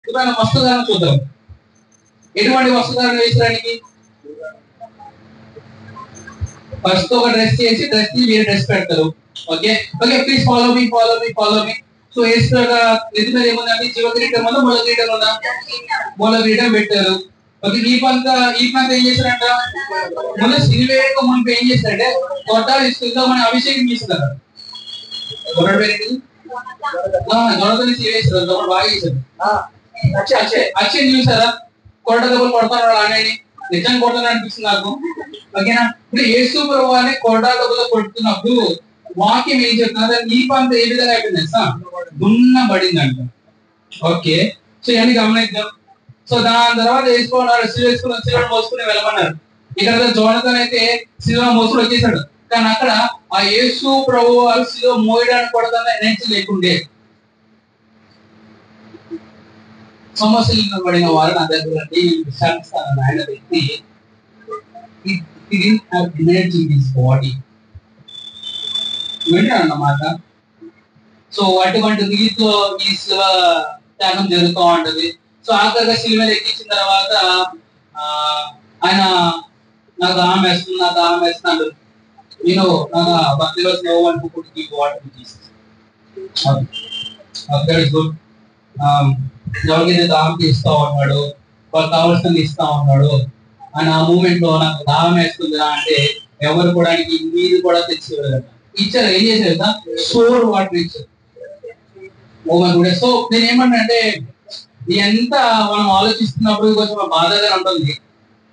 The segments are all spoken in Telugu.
ఇప్పుడు ఆయన వస్త్రధారణ చూద్దాం. ఎటువంటి వస్త్రధారణ వేసడానికి? ఫస్ట్ ఒక డ్రెస్ చేసి డ్రెస్ ని వేరే డ్రెస్ పెడతారు. Okay okay, please follow me follow me follow me. So ఏసుగా నెత్తి మీద ఏముందండి? జీవ కిరీటం ఉందా, మూల కిరీటం ఉందా? మూల కిరీటం పెట్టారు. ఓకే, ఈ పంత ఏం చేశారంట? ముందు సినివేక ముందు ఏం చేశారంటే కొట్టాలు ఇస్తుందో మన అభిషేకం చేస్తున్నారు. గొడవ పేరు గొడవని వేస్తారు, బాగా చేశారు. అక్షయ్ చూసారా? కొట్ట దెబ్బలు కొడతారు అనేది నిజంగా కొడతాను అనిపిస్తుంది నాకు. ఓకేనా? ఇప్పుడు యేసు ప్రభువుని కొట్ట దెబ్బలు కొడుతున్నప్పుడు వాక్యం ఏం చెప్తున్నారు? ఈ పంత ఏ విధంగా అయిపోయింది దున్నబడిందంట. ఓకే, సో ఇవన్నీ గమనిద్దాం. సో దాని తర్వాత వేసుకున్నారు, సిలువ మోసుకుని వెళ్ళమన్నారు. ఇక్కడ జోనతన్ అయితే సిలువ మోసుకుని వచ్చేసాడు. కానీ అక్కడ ఆ యేసు ప్రభు వారు సిలువ మోయడానికి కూడా ఎనర్జీ లేకుండే. సమస్యలు పడిన వారు నా దగ్గర విశాఖిస్తాను ఆయన వ్యక్తి ఎనర్జీ ఇన్ బాడీ అన్నమాట. సో అటువంటి రీతిలో ఈ శిలువ త్యాగం జరుగుతూ ఉంటది. సో ఆఖరిగా శిలువ ఎక్కించిన తర్వాత ఆయన నాకు దాహం వేస్తుంది, నాకు దాహం వేస్తున్నాడు. నేను భక్తిలో స్లో అంటూ పుట్టి వాటర్ గుడ్. ఎవరికైతే దాహం ఇస్తా ఉన్నాడు, వాళ్ళు కావాల్సింది ఇస్తా ఉన్నాడు. అని ఆ మూమెంట్ లో నాకు దాహం వేస్తుందా అంటే ఎవరు కూడా నీరు కూడా తెచ్చేవారు ఇచ్చారు. ఏం చేశారు? సోర్ వాటర్ ఇచ్చారు. సో నేను ఏమన్నా అంటే ఎంత మనం ఆలోచిస్తున్నప్పుడు కొంచెం బాధగా ఉంటుంది.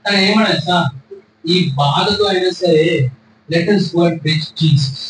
కానీ ఏమన్నా ఈ బాధతో అయినా సరే let us go and preach Jesus.